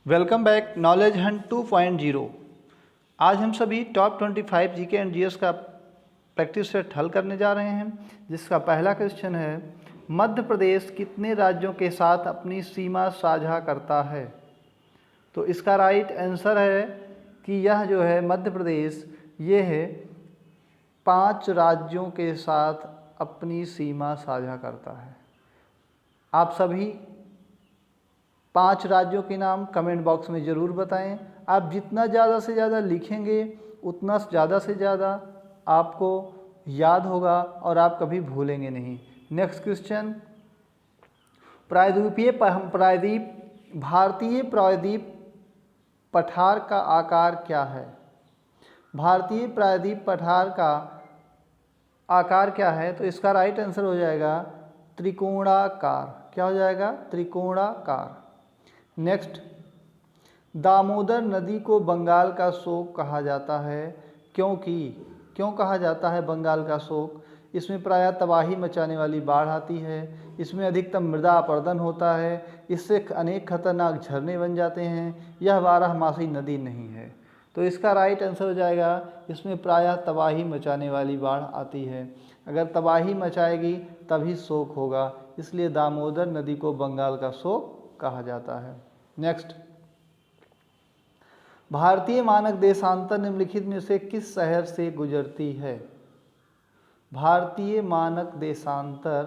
Welcome back knowledge Hunt 2.0। आज हम सभी टॉप 25 जीके एंड जीएस का प्रैक्टिस सेट हल करने जा रहे हैं, जिसका पहला क्वेश्चन है मध्य प्रदेश कितने राज्यों के साथ अपनी सीमा साझा करता है। तो इसका राइट आंसर है कि यह जो है मध्य प्रदेश ये है 5 राज्यों के साथ अपनी सीमा साझा करता है। आप सभी 5 राज्यों के नाम कमेंट बॉक्स में ज़रूर बताएं। आप जितना ज़्यादा से ज़्यादा लिखेंगे उतना ज़्यादा से ज़्यादा आपको याद होगा और आप कभी भूलेंगे नहीं। नेक्स्ट क्वेश्चन, भारतीय प्रायद्वीप पठार का आकार क्या है। भारतीय प्रायद्वीप पठार का आकार क्या है। तो इसका राइट आंसर हो जाएगा त्रिकोणाकार। क्या हो जाएगा? त्रिकोणाकार। नेक्स्ट, दामोदर नदी को बंगाल का शोक कहा जाता है क्यों कहा जाता है बंगाल का शोक? इसमें प्रायः तबाही मचाने वाली बाढ़ आती है, इसमें अधिकतम मृदा अपरदन होता है, इससे अनेक खतरनाक झरने बन जाते हैं, यह बारहमासी नदी नहीं है। तो इसका राइट आंसर हो जाएगा इसमें प्रायः तबाही मचाने वाली बाढ़ आती है। अगर तबाही मचाएगी तभी शोक होगा, इसलिए दामोदर नदी को बंगाल का शोक कहा जाता है। नेक्स्ट, भारतीय मानक देशांतर निम्नलिखित में से किस शहर से गुजरती है। भारतीय मानक देशांतर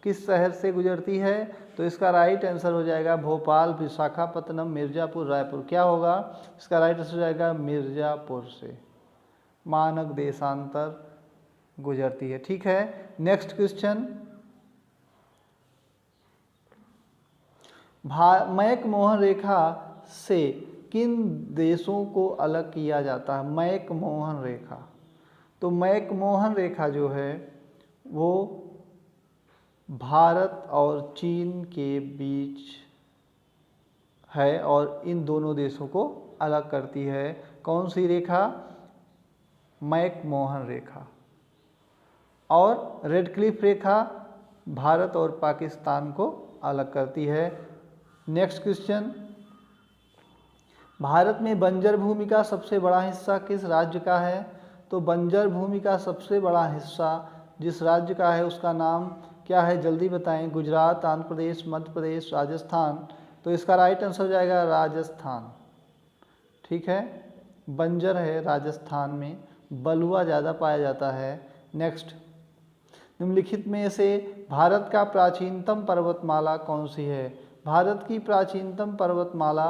किस शहर से गुजरती है? तो इसका राइट आंसर हो जाएगा भोपाल, विशाखापत्तनम, मिर्ज़ापुर, रायपुर। क्या होगा? इसका राइट आंसर हो जाएगा मिर्ज़ापुर से मानक देशांतर गुजरती है। ठीक है। नेक्स्ट क्वेश्चन, मैक-मोहन रेखा से किन देशों को अलग किया जाता है? मैक-मोहन रेखा। तो मैक-मोहन रेखा जो है वो भारत और चीन के बीच है और इन दोनों देशों को अलग करती है। कौन सी रेखा? मैक-मोहन रेखा। और रेड क्लिफ रेखा भारत और पाकिस्तान को अलग करती है। नेक्स्ट क्वेश्चन, भारत में बंजर भूमि का सबसे बड़ा हिस्सा किस राज्य का है? तो बंजर भूमि का सबसे बड़ा हिस्सा जिस राज्य का है उसका नाम क्या है? जल्दी बताएं। गुजरात, आंध्र प्रदेश, मध्य प्रदेश, राजस्थान। तो इसका राइट आंसर हो जाएगा राजस्थान। ठीक है, बंजर है राजस्थान में, बलुआ ज़्यादा पाया जाता है। नेक्स्ट, निम्नलिखित में से भारत का प्राचीनतम पर्वतमाला कौन सी है? भारत की प्राचीनतम पर्वतमाला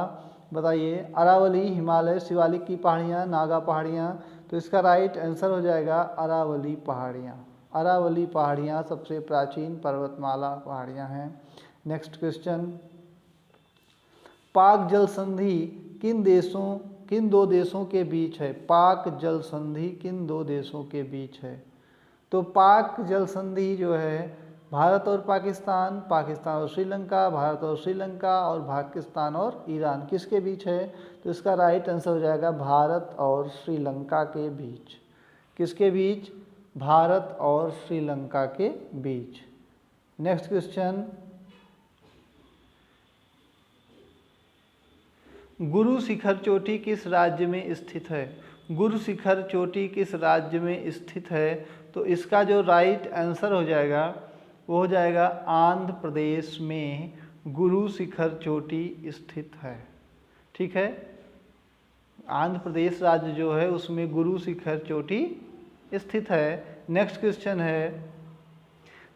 बताइए। अरावली, हिमालय, शिवालिक की पहाड़ियाँ, नागा पहाड़ियाँ। तो इसका राइट आंसर हो जाएगा अरावली पहाड़ियाँ। अरावली पहाड़ियाँ सबसे प्राचीन पर्वतमाला पहाड़ियाँ हैं। नेक्स्ट क्वेश्चन, पाक जल संधि किन दो देशों के बीच है? पाक जल संधि किन दो देशों के बीच है? तो पाक जल संधि जो है भारत और पाकिस्तान, पाकिस्तान और श्रीलंका, भारत और श्रीलंका और पाकिस्तान और ईरान किसके बीच है? तो इसका राइट आंसर हो जाएगा भारत और श्रीलंका के बीच। किसके बीच? भारत और श्रीलंका के बीच। नेक्स्ट क्वेश्चन, गुरु शिखर चोटी किस राज्य में स्थित है? गुरु शिखर चोटी किस राज्य में स्थित है? तो इसका जो राइट आंसर हो जाएगा वो हो जाएगा आंध्र प्रदेश में गुरु शिखर चोटी स्थित है। ठीक है, आंध्र प्रदेश राज्य जो है उसमें गुरु शिखर चोटी स्थित है। नेक्स्ट क्वेश्चन है,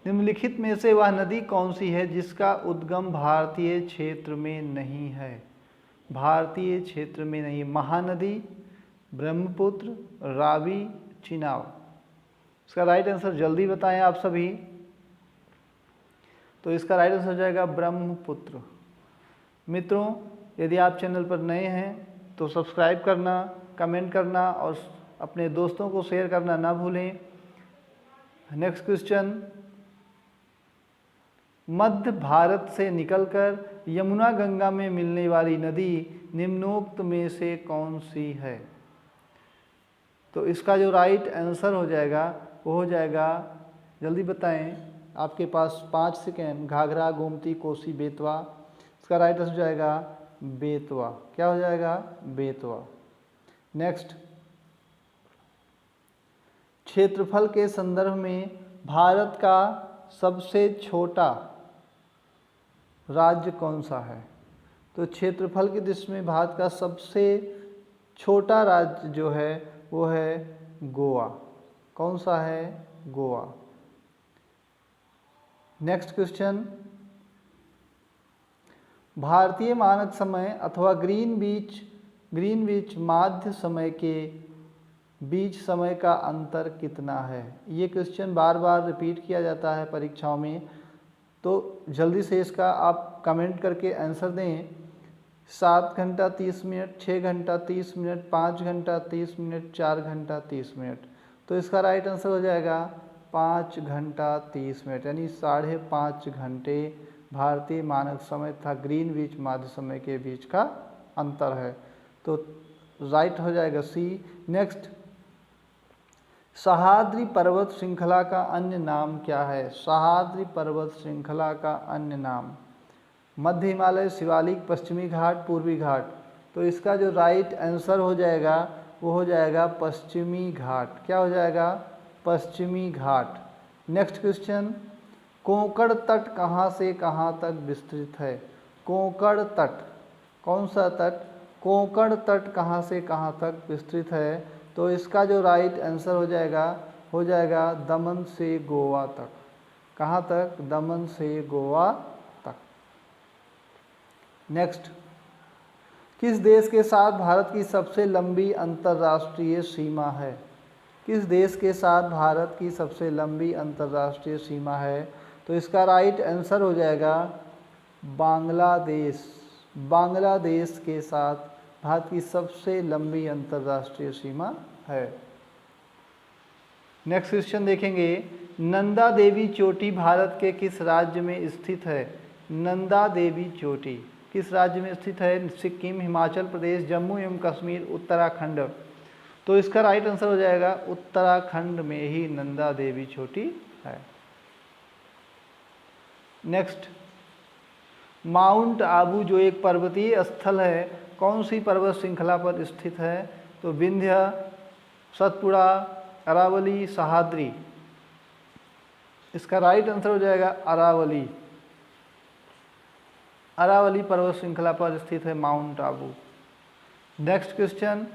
निम्नलिखित में से वह नदी कौन सी है जिसका उद्गम भारतीय क्षेत्र में नहीं है? भारतीय क्षेत्र में नहीं। महानदी, ब्रह्मपुत्र, रावी, चिनाब। इसका राइट आंसर जल्दी बताएं आप सभी। तो इसका राइट आंसर हो जाएगा ब्रह्मपुत्र। मित्रों, यदि आप चैनल पर नए हैं तो सब्सक्राइब करना, कमेंट करना और अपने दोस्तों को शेयर करना ना भूलें। नेक्स्ट क्वेश्चन, मध्य भारत से निकलकर यमुना गंगा में मिलने वाली नदी निम्नोक्त में से कौन सी है? तो इसका जो राइट आंसर हो जाएगा वो हो जाएगा, जल्दी बताएं, आपके पास 5 सेकेंड। घाघरा, गोमती, कोसी, बेतवा। इसका राइट आंसर हो जाएगा बेतवा। क्या हो जाएगा? बेतवा। नेक्स्ट, क्षेत्रफल के संदर्भ में भारत का सबसे छोटा राज्य कौन सा है? तो क्षेत्रफल की दृष्टि में भारत का सबसे छोटा राज्य जो है वो है गोवा। कौन सा है? गोवा। नेक्स्ट क्वेश्चन, भारतीय मानक समय अथवा ग्रीनविच माध्य समय के बीच समय का अंतर कितना है? ये क्वेश्चन बार बार रिपीट किया जाता है परीक्षाओं में, तो जल्दी से इसका आप कमेंट करके आंसर दें। 7 घंटा 30 मिनट, 6 घंटा 30 मिनट, 5 घंटा 30 मिनट, 4 घंटा 30 मिनट। तो इसका राइट आंसर हो जाएगा 5 घंटा 30 मिनट, यानी 5.5 घंटे भारतीय मानक समय तथा ग्रीनविच माध्य समय के बीच का अंतर है। तो राइट हो जाएगा सी। नेक्स्ट, सह्याद्री पर्वत श्रृंखला का अन्य नाम क्या है? सह्याद्री पर्वत श्रृंखला का अन्य नाम मध्य हिमालय, शिवालिक, पश्चिमी घाट, पूर्वी घाट। तो इसका जो राइट आंसर हो जाएगा वो हो जाएगा पश्चिमी घाट। क्या हो जाएगा? पश्चिमी घाट। नेक्स्ट क्वेश्चन, कोंकण तट कहाँ से कहाँ तक विस्तृत है? कोंकण तट, कौन सा तट? कोंकण तट कहाँ से कहाँ तक विस्तृत है? तो इसका जो राइट आंसर हो जाएगा दमन से गोवा तक। कहाँ तक? दमन से गोवा तक। नेक्स्ट, किस देश के साथ भारत की सबसे लंबी अंतर्राष्ट्रीय सीमा है? किस देश के साथ भारत की सबसे लंबी अंतर्राष्ट्रीय सीमा है? तो इसका राइट आंसर हो जाएगा बांग्लादेश। बांग्लादेश के साथ भारत की सबसे लंबी अंतर्राष्ट्रीय सीमा है। नेक्स्ट क्वेश्चन देखेंगे, नंदा देवी चोटी भारत के किस राज्य में स्थित है? नंदा देवी चोटी किस राज्य में स्थित है? सिक्किम, हिमाचल प्रदेश, जम्मू एवं कश्मीर, उत्तराखंड। तो इसका राइट आंसर हो जाएगा उत्तराखंड में ही नंदा देवी चोटी है। नेक्स्ट, माउंट आबू जो एक पर्वतीय स्थल है, कौन सी पर्वत श्रृंखला पर स्थित है? तो विंध्य, सतपुड़ा, अरावली, सह्याद्री। इसका राइट आंसर हो जाएगा अरावली। अरावली पर्वत श्रृंखला पर स्थित है mount Abu. Next question,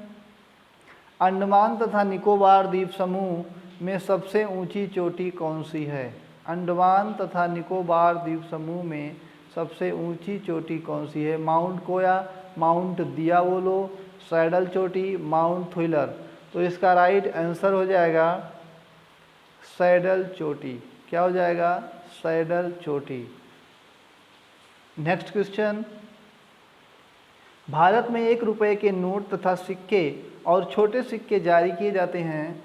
Andaman तथा निकोबार द्वीप समूह में सबसे ऊंची चोटी कौन सी है? अंडमान तथा निकोबार द्वीप समूह में सबसे ऊंची चोटी कौन सी है? माउंट कोया, माउंट दियावोलो, सैडल चोटी, माउंट थ्रिलर। तो इसका राइट आंसर हो जाएगा सैडल चोटी। क्या हो जाएगा? सैडल चोटी। नेक्स्ट क्वेश्चन, भारत में 1 रुपये के नोट तथा सिक्के और छोटे सिक्के जारी किए जाते हैं,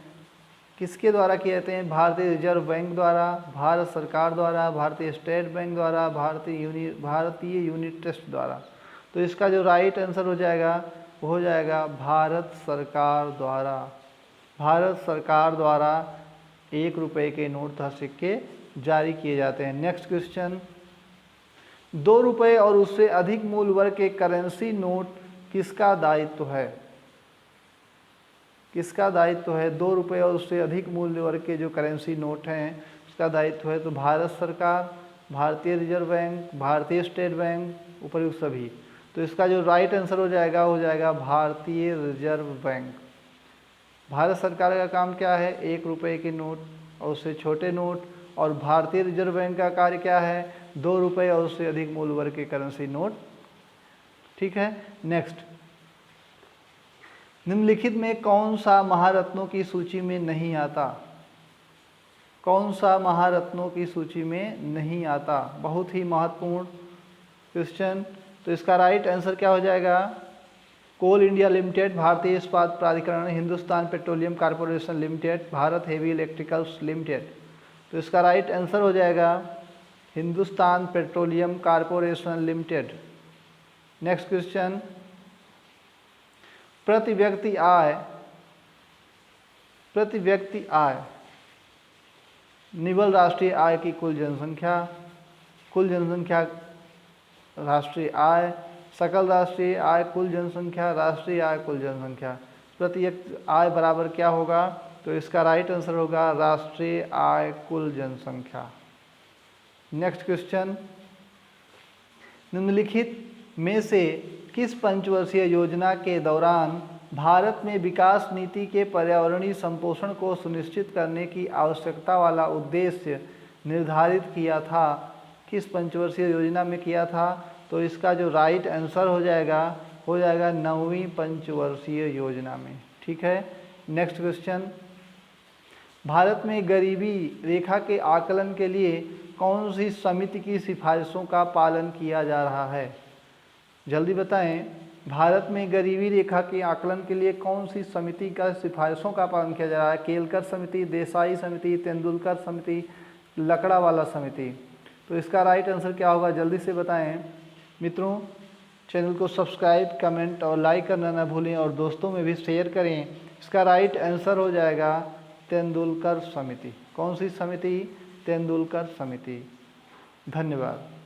किसके द्वारा किए जाते हैं? भारतीय रिजर्व बैंक द्वारा, भारत सरकार द्वारा, भारतीय स्टेट बैंक द्वारा, भारतीय यूनिट ट्रस्ट द्वारा। तो इसका जो राइट आंसर हो जाएगा वो हो जाएगा भारत सरकार द्वारा। भारत सरकार द्वारा 1 रुपये के नोट तथा सिक्के जारी किए जाते हैं। नेक्स्ट क्वेश्चन, 2 रुपये और उससे अधिक मूल्य वर्ग के करेंसी नोट किसका दायित्व है? किसका दायित्व है? 2 रुपये और उससे अधिक मूल्य वर्ग के जो करेंसी नोट हैं उसका दायित्व है तो भारत सरकार, भारतीय रिजर्व बैंक, भारतीय स्टेट बैंक, उपयुक्त सभी। तो इसका जो राइट आंसर हो जाएगा भारतीय रिजर्व बैंक। भारत सरकार का काम क्या है? 1 रुपये के नोट और उससे छोटे नोट, और भारतीय रिजर्व बैंक का कार्य क्या है? 2 रुपये और उससे अधिक मूल्य वर्ग के करेंसी नोट। ठीक है। नेक्स्ट, निम्नलिखित में कौन सा महारत्नों की सूची में नहीं आता? कौन सा महारत्नों की सूची में नहीं आता? बहुत ही महत्वपूर्ण क्वेश्चन। तो इसका राइट आंसर क्या हो जाएगा? कोल इंडिया लिमिटेड, भारतीय इस्पात प्राधिकरण, Hindustan petroleum corporation limited, Bharat heavy electricals limited. तो इसका राइट आंसर हो जाएगा Hindustan petroleum corporation limited. Next question, प्रति व्यक्ति आय निवल राष्ट्रीय आय की कुल जनसंख्या, राष्ट्रीय आय, सकल राष्ट्रीय आय कुल जनसंख्या, राष्ट्रीय आय कुल जनसंख्या, प्रत्येक आय बराबर क्या होगा? तो इसका राइट आंसर होगा राष्ट्रीय आय कुल जनसंख्या। नेक्स्ट क्वेश्चन, निम्नलिखित में से किस पंचवर्षीय योजना के दौरान भारत में विकास नीति के पर्यावरणीय संपोषण को सुनिश्चित करने की आवश्यकता वाला उद्देश्य निर्धारित किया था? किस पंचवर्षीय योजना में किया था? तो इसका जो राइट आंसर हो जाएगा 9वीं पंचवर्षीय योजना में। ठीक है। नेक्स्ट क्वेश्चन, भारत में गरीबी रेखा के आकलन के लिए कौन सी समिति की सिफारिशों का पालन किया जा रहा है? जल्दी बताएं। भारत में गरीबी रेखा के आकलन के लिए कौन सी समिति का सिफारिशों का पालन किया जा रहा है? केलकर समिति, देसाई समिति, तेंदुलकर समिति, लकड़ावाला समिति। तो इसका राइट आंसर क्या होगा? जल्दी से बताएं। मित्रों, चैनल को सब्सक्राइब, कमेंट और लाइक करना ना भूलें और दोस्तों में भी शेयर करें। इसका राइट आंसर हो जाएगा तेंदुलकर समिति। कौन सी समिति? तेंदुलकर समिति। धन्यवाद।